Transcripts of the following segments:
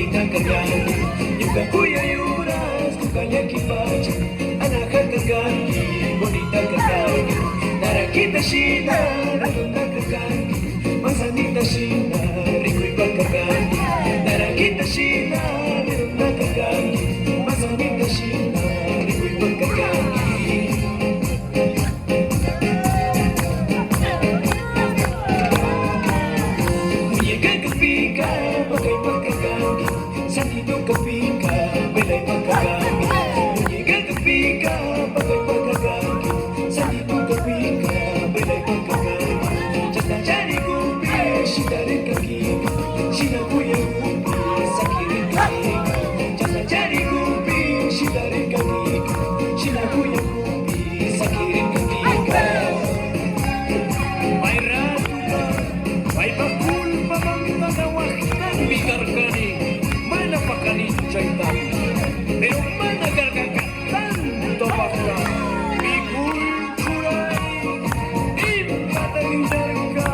bonita cargando, yuca cuya yuras, cucaya kipacha, anaja cargando, bonita cargando, naranjita china, redonda cargando, manzanita china, rico igual cargando, naranjita china, redonda cargando, manzanita china, rico igual cargando. Santito que pica, baila y pacagami. Muñeca que pica, paga y pacagami. Santito que pica, baila y pacagami. Chasta chari kumbi, shitare kakika. Shina kuya kumbi, sakire kakika. Chasta chari kumbi, shitare kakika. Shina kuya kumbi, sakire kakika. May ratuka, may bakul, pamangita na wakitan, bigarkani. Mana pakanin cerita, pero mana gargakatan topaknya. Bikul curai, impata indarga.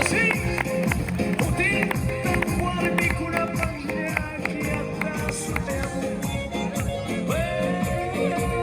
Sí.